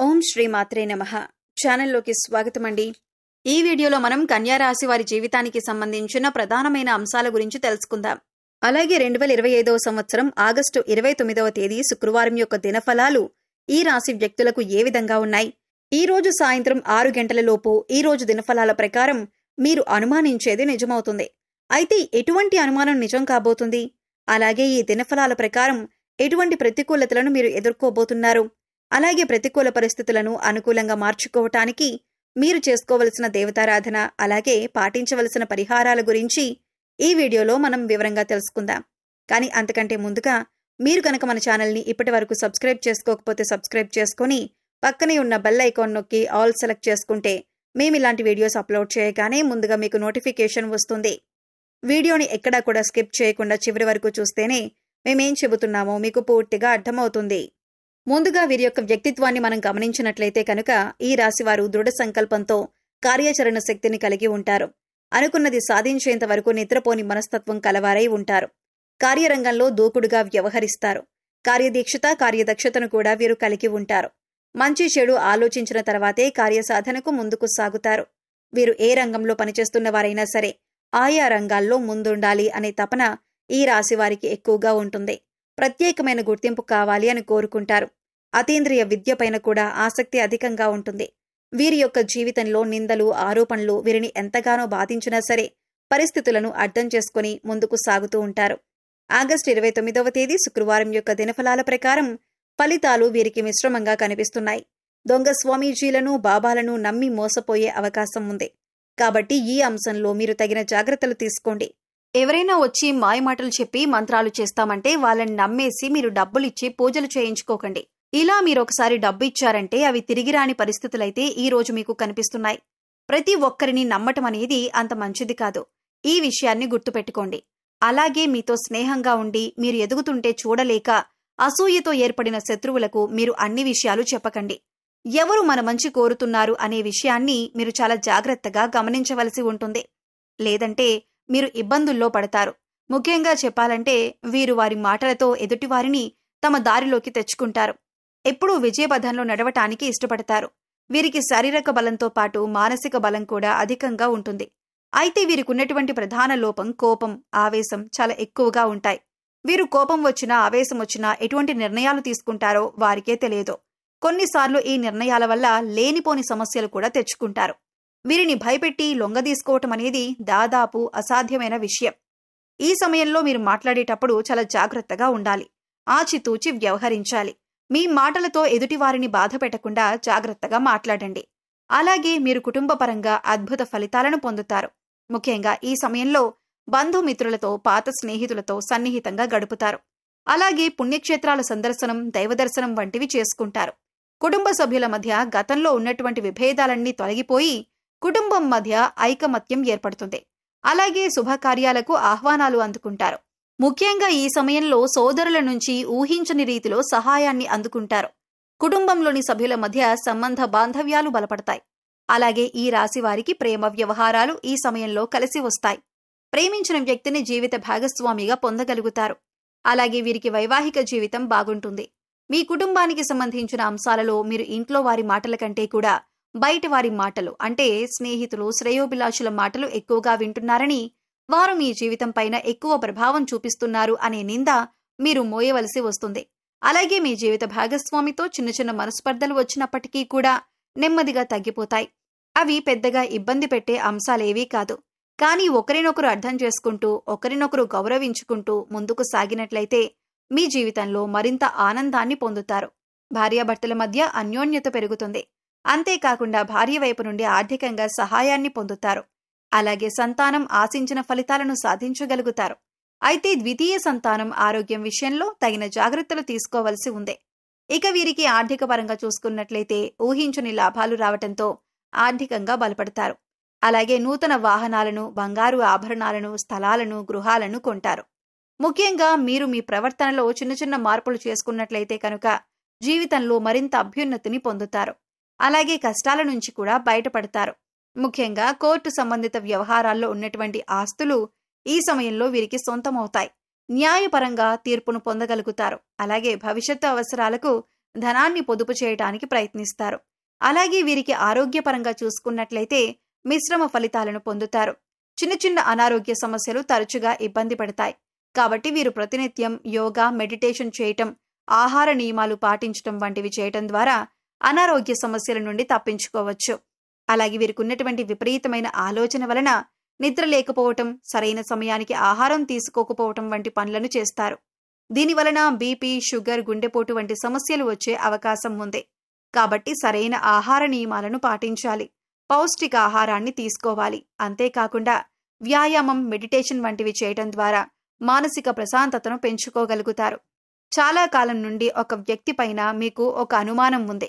ఓం శ్రీ మాత్రే నమః. ఛానల్లోకి స్వాగతమండి. ఈ వీడియోలో మనం కన్యా రాశి వారి జీవితానికి సంబంధించిన ప్రధానమైన అంశాల గురించి తెలుసుకుందాం. అలాగే 2025వ సంవత్సరం ఆగస్టు 29వ తేదీ శుక్రవారం యొక్క దినఫలాలు ఈ రాశి వ్యక్తులకు ఏ విధంగా ఉన్నాయి? ఈ రోజు సాయంత్రం 6 గంటల లోపు ఈ రోజు దినఫలాల ప్రకారం మీరు అనుమానించేది నిజమవుతుంది. అయితే ఎటువంటి అనుమానం నిజం కాబోతుంది? అలాగే ఈ దినఫలాల ప్రకారం ఎటువంటి ప్రతికూలతలను మీరు ఎదుర్కోబోతున్నారు? అలాగే ప్రతికూల పరిస్థితులను అనుకూలంగా మార్చుకోవటానికి మీరు చేసుకోవలసిన దేవతారాధన, అలాగే పాటించవలసిన పరిహారాల గురించి ఈ వీడియోలో మనం వివరంగా తెలుసుకుందాం. కానీ అంతకంటే ముందుగా మీరు కనుక మన ఛానల్ని ఇప్పటి వరకు సబ్స్క్రైబ్ చేసుకోకపోతే సబ్స్క్రైబ్ చేసుకొని పక్కనే ఉన్న బెల్ ఐకాన్ నొక్కి ఆల్ సెలెక్ట్ చేసుకుంటే మేము ఇలాంటి వీడియోస్ అప్లోడ్ చేయగానే ముందుగా మీకు నోటిఫికేషన్ వస్తుంది. వీడియోని ఎక్కడా కూడా స్కిప్ చేయకుండా చివరి వరకు చూస్తేనే మేమేం చెబుతున్నామో మీకు పూర్తిగా అర్థమవుతుంది. ముందుగా వీరి యొక్క వ్యక్తిత్వాన్ని మనం గమనించినట్లయితే కనుక ఈ రాశివారు దృఢ సంకల్పంతో కార్యాచరణ శక్తిని కలిగి ఉంటారు. అనుకున్నది సాధించేంత వరకు నిద్రపోని మనస్తత్వం కలవారై ఉంటారు. కార్యరంగంలో దూకుడుగా వ్యవహరిస్తారు. కార్యదీక్షత, కార్యదక్షతను కూడా వీరు కలిగి ఉంటారు. మంచి చెడు ఆలోచించిన తర్వాతే కార్యసాధనకు ముందుకు సాగుతారు. వీరు ఏ రంగంలో పనిచేస్తున్న వారైనా సరే ఆయా రంగాల్లో ముందుండాలి అనే తపన ఈ రాశి వారికి ఎక్కువగా ఉంటుంది. ప్రత్యేకమైన గుర్తింపు కావాలి అని కోరుకుంటారు. అతీంద్రియ విద్య పైన కూడా ఆసక్తి అధికంగా ఉంటుంది. వీరి యొక్క జీవితంలో నిందలు, ఆరోపణలు వీరిని ఎంతగానో బాధించినా సరే పరిస్థితులను అర్థం చేసుకుని ముందుకు సాగుతూ ఉంటారు. ఆగస్టు 29వ తేదీ శుక్రవారం యొక్క దినఫలాల ప్రకారం ఫలితాలు వీరికి మిశ్రమంగా కనిపిస్తున్నాయి. దొంగ స్వామీజీలను, బాబాలను నమ్మి మోసపోయే అవకాశం ఉంది. కాబట్టి ఈ అంశంలో మీరు తగిన జాగ్రత్తలు తీసుకోండి. ఎవరైనా వచ్చి మాయమాటలు చెప్పి మంత్రాలు చేస్తామంటే వాళ్ళని నమ్మేసి మీరు డబ్బులిచ్చి పూజలు చేయించుకోకండి. ఇలా మీరొకసారి డబ్బు ఇచ్చారంటే అవి తిరిగి రాని పరిస్థితులైతే ఈ రోజు మీకు కనిపిస్తున్నాయి. ప్రతి ఒక్కరిని నమ్మటం అనేది అంత మంచిది కాదు. ఈ విషయాన్ని గుర్తుపెట్టుకోండి. అలాగే మీతో స్నేహంగా ఉండి మీరు ఎదుగుతుంటే చూడలేక అసూయతో ఏర్పడిన శత్రువులకు మీరు అన్ని విషయాలు చెప్పకండి. ఎవరు మన మంచి కోరుతున్నారు అనే విషయాన్ని మీరు చాలా జాగ్రత్తగా గమనించవలసి ఉంటుంది. లేదంటే మీరు ఇబ్బందుల్లో పడతారు. ముఖ్యంగా చెప్పాలంటే వీరు వారి మాటలతో ఎదుటివారిని తమ దారిలోకి తెచ్చుకుంటారు. ఎప్పుడూ విజయపథంలో నడవటానికి ఇష్టపడతారు. వీరికి శారీరక బలంతో పాటు మానసిక బలం కూడా అధికంగా ఉంటుంది. అయితే వీరికున్నటువంటి ప్రధాన లోపం కోపం, ఆవేశం చాలా ఎక్కువగా ఉంటాయి. వీరు కోపం వచ్చినా, ఆవేశం వచ్చినా ఎటువంటి నిర్ణయాలు తీసుకుంటారో వారికే తెలియదు. కొన్నిసార్లు ఈ నిర్ణయాల వల్ల లేనిపోని సమస్యలు కూడా తెచ్చుకుంటారు. వీరిని భయపెట్టి లొంగదీసుకోవటం అనేది దాదాపు అసాధ్యమైన విషయం. ఈ సమయంలో మీరు మాట్లాడేటప్పుడు చాలా జాగ్రత్తగా ఉండాలి. ఆచితూచి వ్యవహరించాలి. మీ మాటలతో ఎదుటివారిని బాధ పెట్టకుండా జాగ్రత్తగా మాట్లాడండి. అలాగే మీరు కుటుంబపరంగా అద్భుత ఫలితాలను పొందుతారు. ముఖ్యంగా ఈ సమయంలో బంధుమిత్రులతో, పాత స్నేహితులతో సన్నిహితంగా గడుపుతారు. అలాగే పుణ్యక్షేత్రాల సందర్శనం, దైవదర్శనం వంటివి చేసుకుంటారు. కుటుంబ సభ్యుల మధ్య గతంలో ఉన్నటువంటి విభేదాలన్నీ తొలగిపోయి కుటుంబం మధ్య ఐకమత్యం ఏర్పడుతుంది. అలాగే శుభకార్యాలకు ఆహ్వానాలు అందుకుంటారు. ముఖ్యంగా ఈ సమయంలో సోదరుల నుంచి ఊహించని రీతిలో సహాయాన్ని అందుకుంటారు. కుటుంబంలోని సభ్యుల మధ్య సంబంధ బాంధవ్యాలు బలపడతాయి. అలాగే ఈ రాశి వారికి ప్రేమ వ్యవహారాలు ఈ సమయంలో కలిసి వస్తాయి. ప్రేమించిన వ్యక్తిని జీవిత భాగస్వామిగా పొందగలుగుతారు. అలాగే వీరికి వైవాహిక జీవితం బాగుంటుంది. మీ కుటుంబానికి సంబంధించిన అంశాలలో మీరు ఇంట్లో వారి మాటల కంటే కూడా బయట వారి మాటలు, అంటే స్నేహితులు, శ్రేయోభిలాషుల మాటలు ఎక్కువగా వింటున్నారని, వారు మీ జీవితం పైన ఎక్కువ ప్రభావం చూపిస్తున్నారు అనే నింద మీరు మోయవలసి వస్తుంది. అలాగే మీ జీవిత భాగస్వామితో చిన్న చిన్న మనస్పర్ధలు వచ్చినప్పటికీ కూడా నెమ్మదిగా తగ్గిపోతాయి. అవి పెద్దగా ఇబ్బంది పెట్టే అంశాలేవీ కాదు. కానీ ఒకరినొకరు అర్థం చేసుకుంటూ, ఒకరినొకరు గౌరవించుకుంటూ ముందుకు సాగినట్లయితే మీ జీవితంలో మరింత ఆనందాన్ని పొందుతారు. భార్యాభర్తల మధ్య అన్యోన్యత పెరుగుతుంది. అంతేకాకుండా భార్య వైపు నుండి ఆర్థికంగా సహాయాన్ని పొందుతారు. అలాగే సంతానం ఆశించిన ఫలితాలను సాధించగలుగుతారు. అయితే ద్వితీయ సంతానం ఆరోగ్యం విషయంలో తగిన జాగ్రత్తలు తీసుకోవలసి ఉంది. ఇక వీరికి ఆర్థిక పరంగా చూసుకున్నట్లయితే ఊహించని లాభాలు రావటంతో ఆర్థికంగా బలపడతారు. అలాగే నూతన వాహనాలను, బంగారు ఆభరణాలను, స్థలాలను, గృహాలను కొంటారు. ముఖ్యంగా మీరు మీ ప్రవర్తనలో చిన్న చిన్న మార్పులు చేసుకున్నట్లయితే కనుక జీవితంలో మరింత అభ్యున్నతిని పొందుతారు. అలాగే కష్టాల నుంచి కూడా బయటపడతారు. ముఖ్యంగా కోర్టు సంబంధిత వ్యవహారాల్లో ఉన్నటువంటి ఆస్తులు ఈ సమయంలో వీరికి సొంతమవుతాయి. న్యాయపరంగా తీర్పును పొందగలుగుతారు. అలాగే భవిష్యత్తు అవసరాలకు ధనాన్ని పొదుపు చేయడానికి ప్రయత్నిస్తారు. అలాగే వీరికి ఆరోగ్యపరంగా చూసుకున్నట్లయితే మిశ్రమ ఫలితాలను పొందుతారు. చిన్న చిన్న అనారోగ్య సమస్యలు తరచుగా ఇబ్బంది పడతాయి. కాబట్టి వీరు ప్రతినిత్యం యోగా, మెడిటేషన్ చేయటం, ఆహార నియమాలు పాటించటం వంటివి చేయటం ద్వారా అనారోగ్య సమస్యల నుండి తప్పించుకోవచ్చు. అలాగే వీరికి ఉన్నటువంటి విపరీతమైన ఆలోచన వలన నిద్ర లేకపోవటం, సరైన సమయానికి ఆహారం తీసుకోకపోవటం వంటి పనులను చేస్తారు. దీనివలన బీపీ, షుగర్, గుండెపోటు వంటి సమస్యలు వచ్చే అవకాశం ఉంది. కాబట్టి సరైన ఆహార నియమాలను పాటించాలి. పౌష్టిక ఆహారాన్ని తీసుకోవాలి. అంతేకాకుండా వ్యాయామం, మెడిటేషన్ వంటివి చేయటం ద్వారా మానసిక ప్రశాంతతను పెంచుకోగలుగుతారు. చాలా కాలం నుండి ఒక వ్యక్తి పైన మీకు ఒక అనుమానం ఉంది.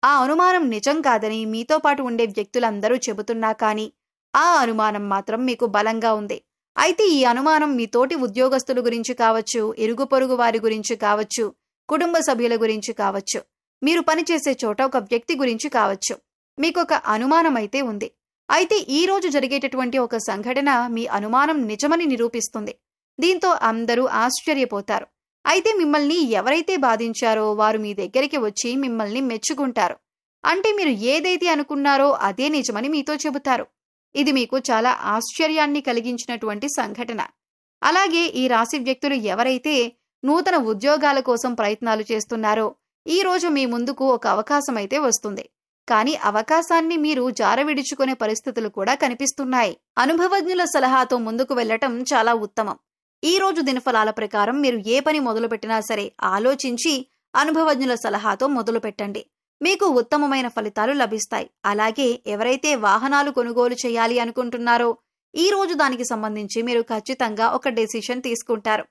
ఆ అనుమానం నిజం కాదని మీతో పాటు ఉండే వ్యక్తులందరూ చెబుతున్నా కానీ ఆ అనుమానం మాత్రం మీకు బలంగా ఉంది. అయితే ఈ అనుమానం మీ తోటి ఉద్యోగస్తుల గురించి కావచ్చు, ఇరుగు పొరుగు వారి గురించి కావచ్చు, కుటుంబ సభ్యుల గురించి కావచ్చు, మీరు పనిచేసే చోట ఒక వ్యక్తి గురించి కావచ్చు. మీకొక అనుమానం అయితే ఉంది. అయితే ఈ రోజు జరిగేటటువంటి ఒక సంఘటన మీ అనుమానం నిజమని నిరూపిస్తుంది. దీంతో అందరూ ఆశ్చర్యపోతారు. అయితే మిమ్మల్ని ఎవరైతే బాధించారో వారు మీ దగ్గరికి వచ్చి మిమ్మల్ని మెచ్చుకుంటారు. అంటే మీరు ఏదైతే అనుకున్నారో అదే నిజమని మీతో చెబుతారు. ఇది మీకు చాలా ఆశ్చర్యాన్ని కలిగించినటువంటి సంఘటన. అలాగే ఈ రాశి వ్యక్తులు ఎవరైతే నూతన ఉద్యోగాల కోసం ప్రయత్నాలు చేస్తున్నారో ఈ రోజు మీ ముందుకు ఒక అవకాశం అయితే వస్తుంది. కానీ అవకాశాన్ని మీరు జారవిడుచుకునే పరిస్థితులు కూడా కనిపిస్తున్నాయి. అనుభవజ్ఞుల సలహాతో ముందుకు వెళ్లటం చాలా ఉత్తమం. ఈ రోజు దినఫలాల ప్రకారం మీరు ఏ పని మొదలుపెట్టినా సరే ఆలోచించి అనుభవజ్ఞుల సలహాతో మొదలు పెట్టండి. మీకు ఉత్తమమైన ఫలితాలు లభిస్తాయి. అలాగే ఎవరైతే వాహనాలు కొనుగోలు చేయాలి అనుకుంటున్నారో ఈ రోజు దానికి సంబంధించి మీరు ఖచ్చితంగా ఒక డెసిషన్ తీసుకుంటారు.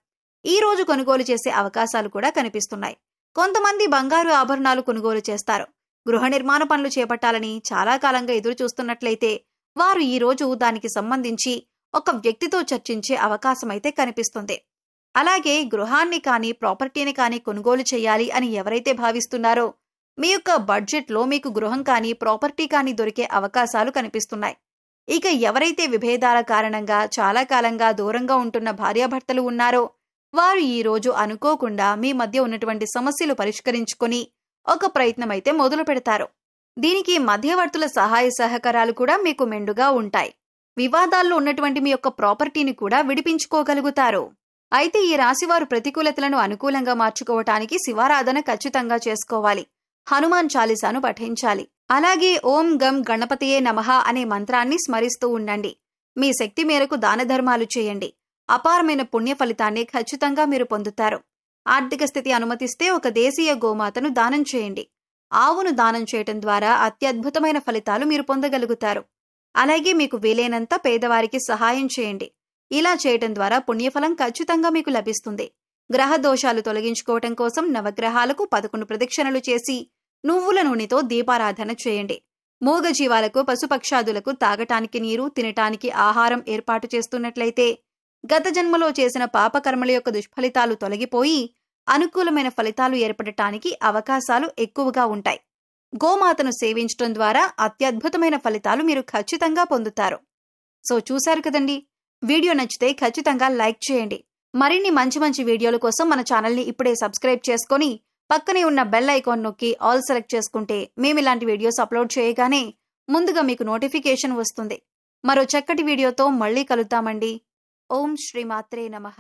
ఈ రోజు కొనుగోలు చేసే అవకాశాలు కూడా కనిపిస్తున్నాయి. కొంతమంది బంగారు ఆభరణాలు కొనుగోలు చేస్తారు. గృహ నిర్మాణ పనులు చేపట్టాలని చాలా కాలంగా ఎదురు చూస్తున్నట్లయితే వారు ఈ రోజు దానికి సంబంధించి ఒక వ్యక్తితో చర్చించే అవకాశం అయితే కనిపిస్తుంది. అలాగే గృహాన్ని కానీ ప్రాపర్టీని కానీ కొనుగోలు చేయాలి అని ఎవరైతే భావిస్తున్నారో మీ యొక్క బడ్జెట్లో మీకు గృహం కానీ ప్రాపర్టీ కానీ దొరికే అవకాశాలు కనిపిస్తున్నాయి. ఇక ఎవరైతే విభేదాల కారణంగా చాలా కాలంగా దూరంగా ఉంటున్న భార్యాభర్తలు ఉన్నారో వారు ఈ రోజు అనుకోకుండా మీ మధ్య ఉన్నటువంటి సమస్యలు పరిష్కరించుకొని ఒక ప్రయత్నం అయితే మొదలు పెడతారు. దీనికి మధ్యవర్తుల సహాయ సహకారాలు కూడా మీకు మెండుగా ఉంటాయి. వివాదాల్లో ఉన్నటువంటి మీ యొక్క ప్రాపర్టీని కూడా విడిపించుకోగలుగుతారు. అయితే ఈ రాశివారు ప్రతికూలతలను అనుకూలంగా మార్చుకోవటానికి శివారాధన ఖచ్చితంగా చేసుకోవాలి. హనుమాన్ చాలీసాను పఠించాలి. అలాగే ఓం గం గణపతియే నమః అనే మంత్రాన్ని స్మరిస్తూ ఉండండి. మీ శక్తి మేరకు దాన ధర్మాలు చేయండి. అపారమైన పుణ్య ఫలితాన్ని ఖచ్చితంగా మీరు పొందుతారు. ఆర్థిక స్థితి అనుమతిస్తే ఒక దేశీయ గోమాతను దానం చేయండి. ఆవును దానం చేయటం ద్వారా అత్యద్భుతమైన ఫలితాలు మీరు పొందగలుగుతారు. అలాగే మీకు వీలైనంత పేదవారికి సహాయం చేయండి. ఇలా చేయటం ద్వారా పుణ్యఫలం ఖచ్చితంగా మీకు లభిస్తుంది. గ్రహ దోషాలు తొలగించుకోవటం కోసం నవగ్రహాలకు 11 ప్రదక్షిణలు చేసి నువ్వుల నూనెతో దీపారాధన చేయండి. మూగజీవాలకు, పశుపక్షాదులకు తాగటానికి నీరు, తినటానికి ఆహారం ఏర్పాటు చేస్తున్నట్లయితే గత జన్మలో చేసిన పాపకర్మల యొక్క దుష్ఫలితాలు తొలగిపోయి అనుకూలమైన ఫలితాలు ఏర్పడటానికి అవకాశాలు ఎక్కువగా ఉంటాయి. గోమాతను సేవించడం ద్వారా అత్యద్భుతమైన ఫలితాలు మీరు ఖచ్చితంగా పొందుతారు. సో చూశారు కదండి, వీడియో నచ్చితే ఖచ్చితంగా లైక్ చేయండి. మరిన్ని మంచి మంచి వీడియోల కోసం మన ఛానల్ని ఇప్పుడే సబ్స్క్రైబ్ చేసుకొని పక్కనే ఉన్న బెల్ ఐకాన్ నొక్కి ఆల్ సెలెక్ట్ చేసుకుంటే మేము ఇలాంటి వీడియోస్ అప్లోడ్ చేయగానే ముందుగా మీకు నోటిఫికేషన్ వస్తుంది. మరో చక్కటి వీడియోతో మళ్ళీ కలుద్దామండి. ఓం శ్రీమాత్రే నమః.